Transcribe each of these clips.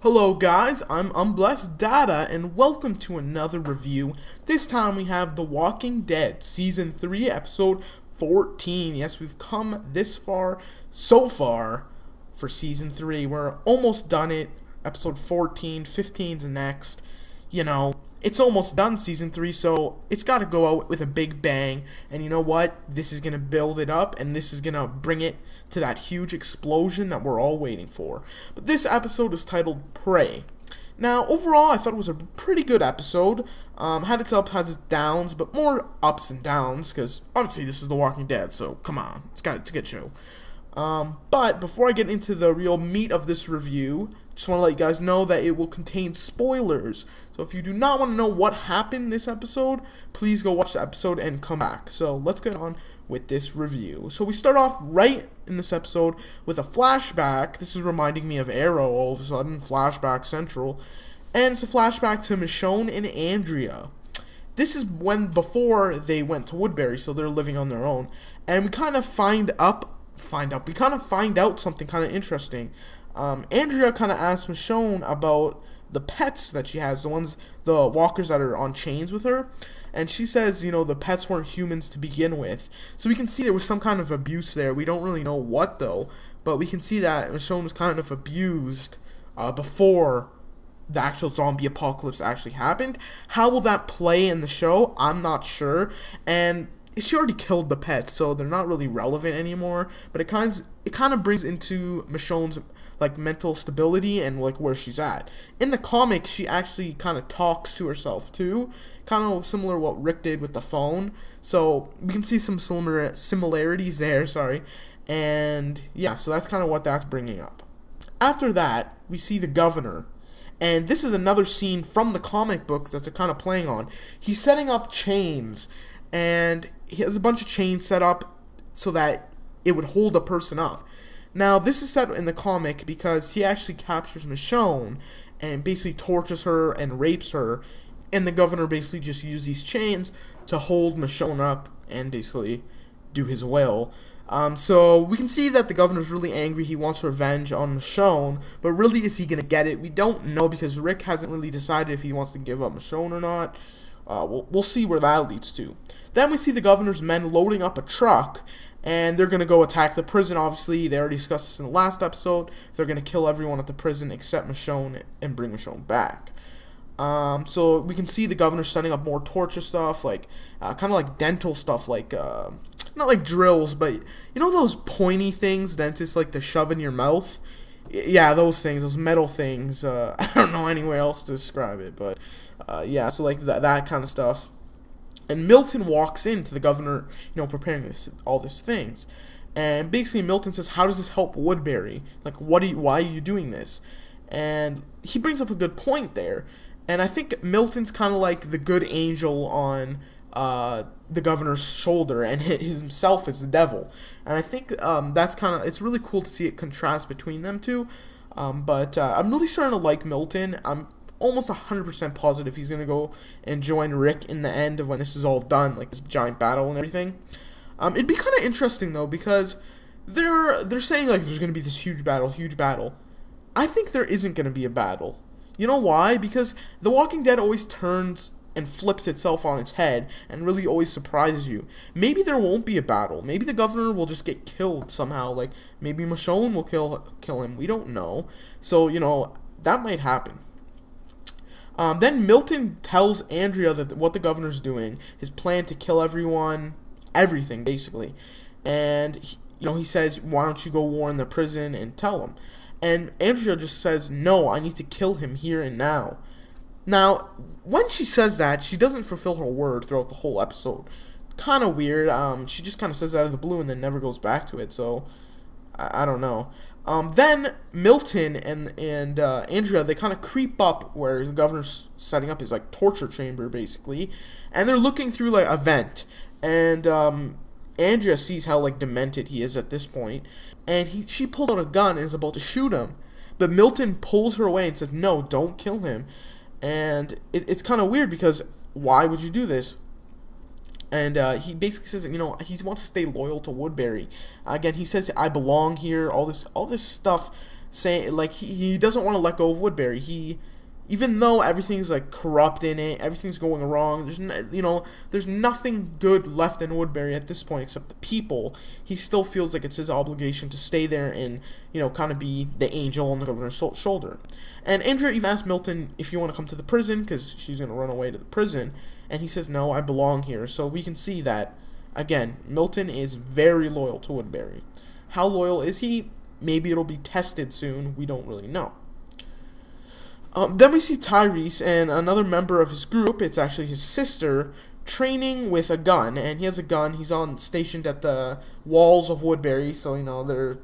Hello guys, I'm Unblessed Data and welcome to another review. This time we have The Walking Dead Season 3 Episode 14. Yes, we've come this far, so far, for Season 3. We're almost done it. Episode 14, 15's next. It's almost done Season 3, so it's got to go out with a big bang. And you know what? This is going to build it up and this is going to bring it to that huge explosion that we're all waiting for. But this episode is titled Prey. Now, overall, I thought it was a pretty good episode. Had its ups, had its downs, but more ups and downs, because obviously this is The Walking Dead, so come on, it's a good show. But before I get into the real meat of this review, just want to let you guys know that it will contain spoilers. So if you do not want to know what happened this episode, please go watch the episode and come back. So let's get on with this review. So we start off right in this episode with a flashback. This is reminding me of Arrow all of a sudden, flashback central. And it's a flashback to Michonne and Andrea. This is before they went to Woodbury, so they're living on their own. And we kind of find out something kind of interesting. Andrea kind of asks Michonne about the pets that she has, the walkers that are on chains with her, and she says, the pets weren't humans to begin with. So we can see there was some kind of abuse there. We don't really know what though, but we can see that Michonne was kind of abused before the actual zombie apocalypse actually happened. How will that play in the show? I'm not sure, and she already killed the pets, so they're not really relevant anymore. But it kind of brings into Michonne's mental stability and where she's at. In the comics, she actually kind of talks to herself too, kind of similar to what Rick did with the phone. So we can see some similarities there. And yeah, so that's kind of what that's bringing up. After that, we see the governor. And this is another scene from the comic books that's kind of playing on. He's setting up chains, and he has a bunch of chains set up so that it would hold a person up. Now, this is set in the comic because he actually captures Michonne and basically tortures her and rapes her, and the governor basically just used these chains to hold Michonne up and basically do his will. So we can see that the governor's really angry. He wants revenge on Michonne, but really, is he going to get it? We don't know because Rick hasn't really decided if he wants to give up Michonne or not. We'll see where that leads to. Then we see the governor's men loading up a truck, and they're going to go attack the prison. Obviously, they already discussed this in the last episode. They're going to kill everyone at the prison except Michonne and bring Michonne back. So we can see the governor setting up more torture stuff, kind of like dental stuff, not like drills, but those pointy things dentists like to shove in your mouth? Yeah, those things, those metal things. I don't know anywhere else to describe it, but yeah, so that kind of stuff. And Milton walks into the governor, preparing all these things. And basically Milton says, how does this help Woodbury? Why are you doing this? And he brings up a good point there. And I think Milton's kind of like the good angel on the governor's shoulder, and himself is the devil. And I think it's really cool to see it contrast between them two. But I'm really starting to like Milton. I'm almost 100% positive he's going to go and join Rick in the end of when this is all done, this giant battle and everything. It'd be kind of interesting, though, because they're saying, there's going to be this huge battle. I think there isn't going to be a battle. You know why? Because The Walking Dead always turns and flips itself on its head and really always surprises you. Maybe there won't be a battle. Maybe the governor will just get killed somehow. Maybe Michonne will kill him. We don't know. So, that might happen. Then Milton tells Andrea that what the governor's doing, his plan to kill everything basically. And he says, why don't you go warn the prison and tell them? And Andrea just says, no, I need to kill him here and now. Now, when she says that, she doesn't fulfill her word throughout the whole episode. Kind of weird. She just kind of says that out of the blue and then never goes back to it. So, I don't know. Then Milton and Andrea, they kind of creep up where the governor's setting up his torture chamber basically, and they're looking through a vent, and Andrea sees how demented he is at this point, and she pulls out a gun and is about to shoot him, but Milton pulls her away and says, no, don't kill him. And it's kind of weird because why would you do this? And he basically says, he wants to stay loyal to Woodbury. Again, he says, I belong here, all this stuff saying like he doesn't want to let go of Woodbury. Even though everything's like corrupt in it, everything's going wrong. There's nothing good left in Woodbury at this point except the people. He still feels like it's his obligation to stay there and kind of be the angel on the governor's shoulder. And Andrea even asks Milton if you want to come to the prison because she's gonna run away to the prison, and he says no, I belong here. So we can see that again, Milton is very loyal to Woodbury. How loyal is he? Maybe it'll be tested soon. We don't really know. Then we see Tyrese and another member of his group, it's actually his sister, training with a gun. And he has a gun. He's stationed at the walls of Woodbury, so, they're,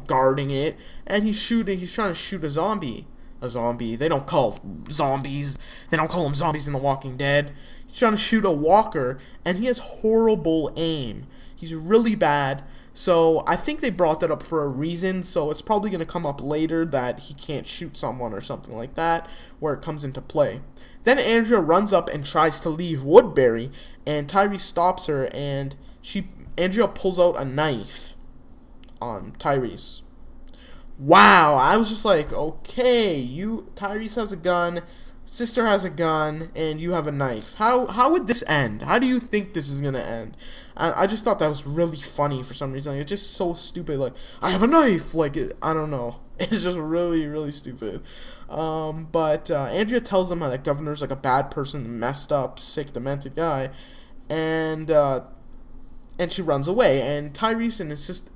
guarding it. And he's trying to shoot a zombie. They don't call zombies. They don't call them zombies in The Walking Dead. He's trying to shoot a walker, and he has horrible aim. He's really bad. So I think they brought that up for a reason, so it's probably going to come up later that he can't shoot someone or something like that, where it comes into play. Then Andrea runs up and tries to leave Woodbury, and Tyrese stops her, and Andrea pulls out a knife on Tyrese. Wow, I was just like, okay, Tyrese has a gun, sister has a gun, and you have a knife. How would this end? How do you think this is going to end? I just thought that was really funny for some reason. Like, it's just so stupid. Like, I have a knife. Like, I don't know. It's just really, really stupid. But Andrea tells him how that governor's like a bad person, messed up, sick, demented guy, and she runs away. And Tyrese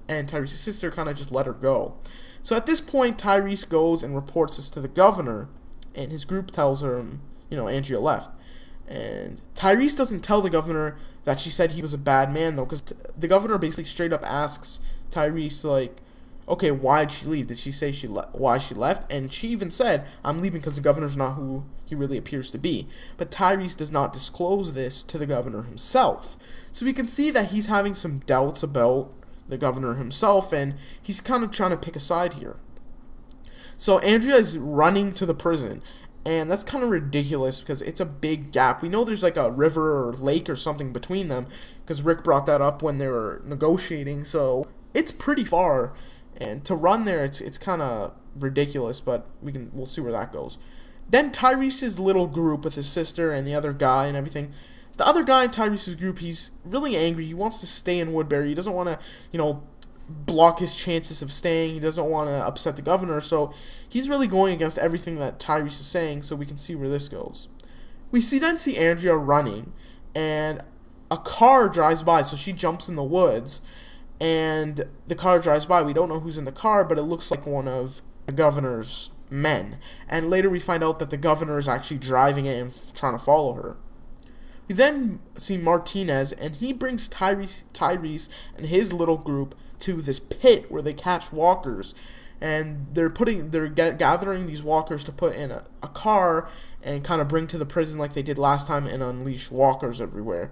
and Tyrese's sister kind of just let her go. So at this point, Tyrese goes and reports this to the governor, and his group tells her, Andrea left. And Tyrese doesn't tell the governor that she said he was a bad man, though, because the governor basically straight up asks Tyrese, like, okay, why'd she leave? Did she say why she left? And she even said, I'm leaving because the governor's not who he really appears to be. But Tyrese does not disclose this to the governor himself. So we can see that he's having some doubts about the governor himself, and he's kind of trying to pick a side here. So Andrea is running to the prison, and that's kind of ridiculous because it's a big gap. We know there's like a river or lake or something between them because Rick brought that up when they were negotiating. So it's pretty far, and to run there, it's kind of ridiculous. But we'll see where that goes. Then Tyrese's little group with his sister and the other guy and everything. The other guy in Tyrese's group, he's really angry. He wants to stay in Woodbury. He doesn't want to, block his chances of staying. He doesn't want to upset the governor, so he's really going against everything that Tyrese is saying, so we can see where this goes. We then see Andrea running, and a car drives by, so she jumps in the woods, and the car drives by. We don't know who's in the car, but it looks like one of the governor's men, and later we find out that the governor is actually driving it and trying to follow her. We then see Martinez, and he brings Tyrese and his little group to this pit where they catch walkers, and they're gathering these walkers to put in a car and kind of bring to the prison like they did last time and unleash walkers everywhere.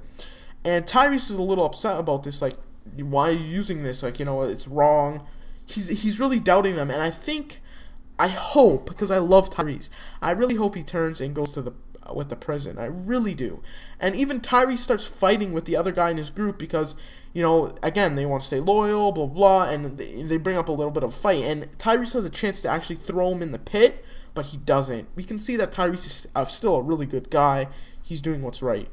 And Tyrese is a little upset about this, like, why are you using this? Like, it's wrong. He's really doubting them, and I hope, because I love Tyrese, I really hope he turns and goes with the prison. I really do. And even Tyrese starts fighting with the other guy in his group because, again, they want to stay loyal, blah, blah, and they bring up a little bit of a fight. And Tyrese has a chance to actually throw him in the pit, but he doesn't. We can see that Tyrese is still a really good guy. He's doing what's right.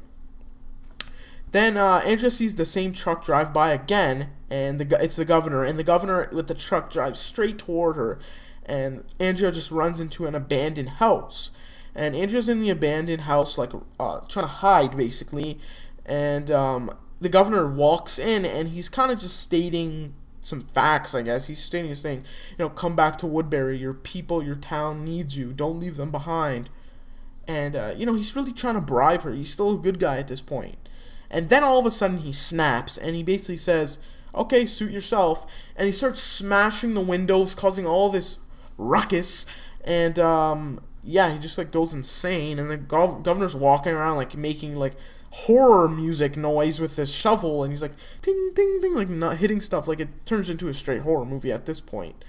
Then Andrea sees the same truck drive by again, and it's the governor. And the governor with the truck drives straight toward her. And Andrea just runs into an abandoned house. And Andrea's in the abandoned house, like, trying to hide, basically. And the governor walks in, and he's kind of just stating some facts, I guess. He's saying, come back to Woodbury. Your people, your town needs you. Don't leave them behind. And, he's really trying to bribe her. He's still a good guy at this point. And then all of a sudden he snaps, and he basically says, okay, suit yourself. And he starts smashing the windows, causing all this ruckus. And, he just, like, goes insane. And the governor's walking around, like, making, like, horror music noise with this shovel. And he's like, ding, ding, ding, like, not hitting stuff. Like, it turns into a straight horror movie at this point.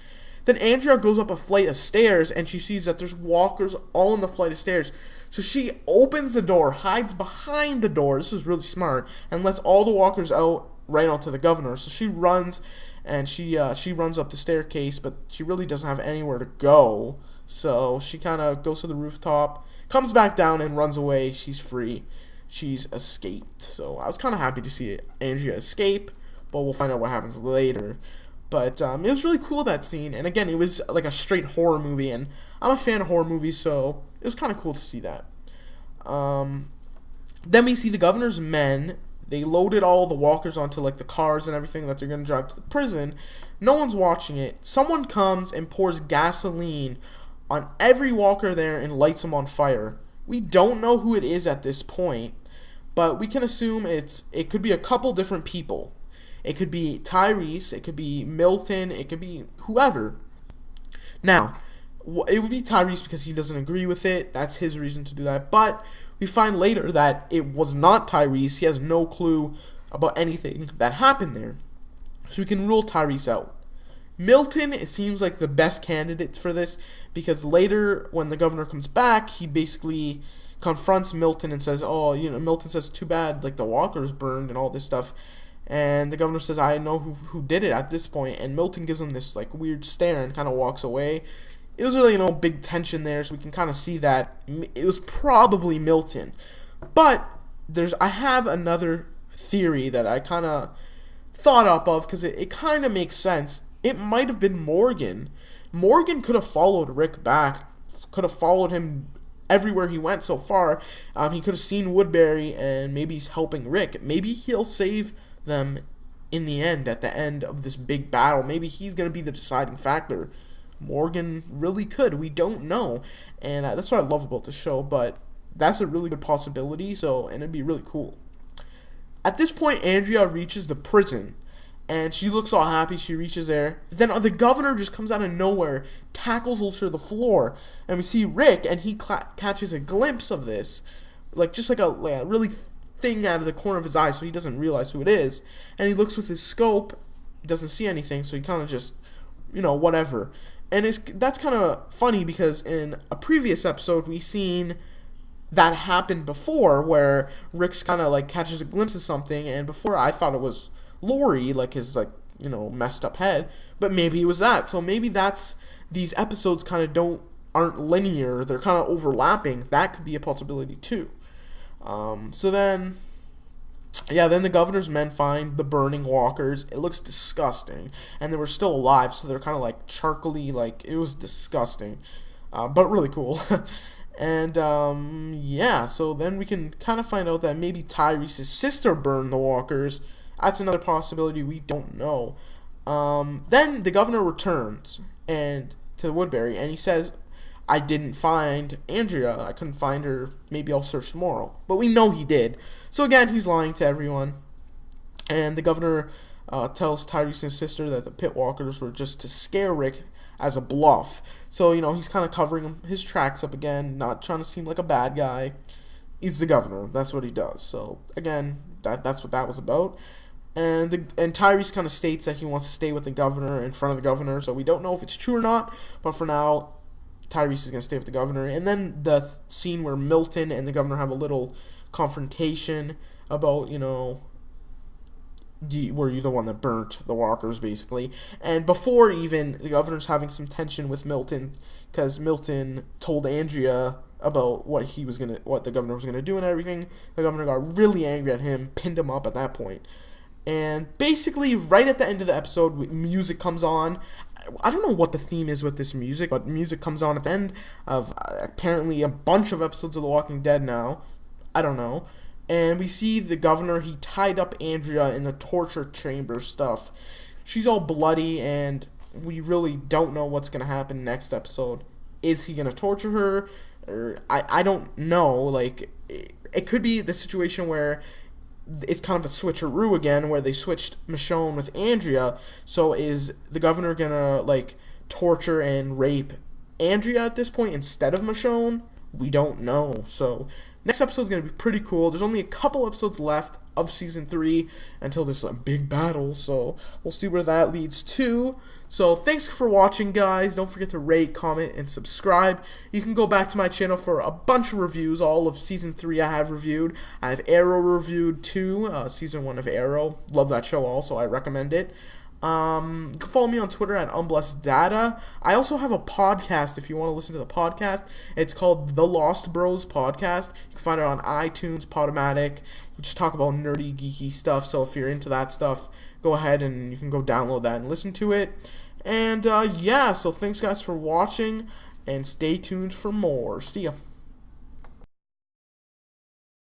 Then Andrea goes up a flight of stairs, and she sees that there's walkers all in the flight of stairs. So she opens the door, hides behind the door, this is really smart, and lets all the walkers out right onto the governor. So she runs, and she runs up the staircase, but she really doesn't have anywhere to go. So she kind of goes to the rooftop, comes back down, and runs away. She's free. She's escaped. So I was kind of happy to see Andrea escape, but we'll find out what happens later. But it was really cool, that scene. And again, it was like a straight horror movie, and I'm a fan of horror movies, so it was kind of cool to see that. Then we see the governor's men. They loaded all the walkers onto like the cars and everything that they're going to drive to the prison. No one's watching it. Someone comes and pours gasoline on every walker there and lights them on fire. We don't know who it is at this point, but we can assume it could be a couple different people. It could be Tyrese, it could be Milton, it could be whoever. Now, it would be Tyrese because he doesn't agree with it. That's his reason to do that. But we find later that it was not Tyrese. He has no clue about anything that happened there. So we can rule Tyrese out. Milton, it seems like the best candidate for this, because later when the governor comes back, he basically confronts Milton and says, Milton says, too bad, like the walkers burned and all this stuff. And the governor says, I know who did it at this point. And Milton gives him this like weird stare and kind of walks away. It was really, big tension there, so we can kind of see that it was probably Milton. But I have another theory that I kind of thought up of, because it kind of makes sense. It might have been Morgan. Morgan could have followed Rick back, could have followed him everywhere he went so far. He could have seen Woodbury, and maybe he's helping Rick. Maybe he'll save them in the end, at the end of this big battle. Maybe he's going to be the deciding factor. Morgan really could. We don't know. And that's what I love about the show, but that's a really good possibility, and it'd be really cool. At this point, Andrea reaches the prison, and she looks all happy. She reaches there. Then the governor just comes out of nowhere, tackles her to the floor, and we see Rick, and he catches a glimpse of this, just like a really thing out of the corner of his eye, so he doesn't realize who it is. And he looks with his scope, doesn't see anything, so he kind of just, whatever. And that's kind of funny, because in a previous episode, we seen that happen before, where Rick's kind of catches a glimpse of something, and before I thought it was Lori, his messed up head, but maybe it was that. So maybe these episodes kind of aren't linear, they're kind of overlapping. That could be a possibility too. Then the governor's men find the burning walkers. It looks disgusting, and they were still alive, so they're kind of charcoaly, it was disgusting, but really cool. And so then we can kind of find out that maybe Tyrese's sister burned the walkers. That's another possibility. We don't know. Then the governor returns to Woodbury, and he says, I didn't find Andrea. I couldn't find her. Maybe I'll search tomorrow. But we know he did. So again, he's lying to everyone. And the governor tells Tyrese's sister that the pit walkers were just to scare Rick as a bluff. So, he's kind of covering his tracks up again, not trying to seem like a bad guy. He's the governor. That's what he does. So, again, that's what that was about. And Tyrese kind of states that he wants to stay with the governor, in front of the governor. So we don't know if it's true or not. But for now, Tyrese is going to stay with the governor. And then the scene where Milton and the governor have a little confrontation about, were you the one that burnt the walkers, basically. And before even, the governor's having some tension with Milton, because Milton told Andrea about what the governor was going to do and everything. The governor got really angry at him, pinned him up at that point. And basically, right at the end of the episode, music comes on. I don't know what the theme is with this music, but music comes on at the end of apparently a bunch of episodes of The Walking Dead now. I don't know. And we see the governor, he tied up Andrea in the torture chamber stuff. She's all bloody, and we really don't know what's going to happen next episode. Is he going to torture her? Or I don't know. It could be the situation where it's kind of a switcheroo again, where they switched Michonne with Andrea. So is the governor gonna torture and rape Andrea at this point instead of Michonne? We don't know. So next episode's gonna be pretty cool. There's only a couple episodes left of season 3 until this big battle, so we'll see where that leads to. So thanks for watching, guys. Don't forget to rate, comment, and subscribe. You can go back to my channel for a bunch of reviews. All of season 3 I have reviewed. I have Arrow reviewed too, season 1 of Arrow. Love that show also. I recommend it. You can follow me on Twitter at unblesseddata. I also have a podcast if you want to listen to the podcast. It's called The Lost Bros Podcast. You can find it on iTunes, Podomatic. We just talk about nerdy, geeky stuff. So if you're into that stuff, go ahead and you can go download that and listen to it. And yeah, so thanks guys for watching, and stay tuned for more. See ya.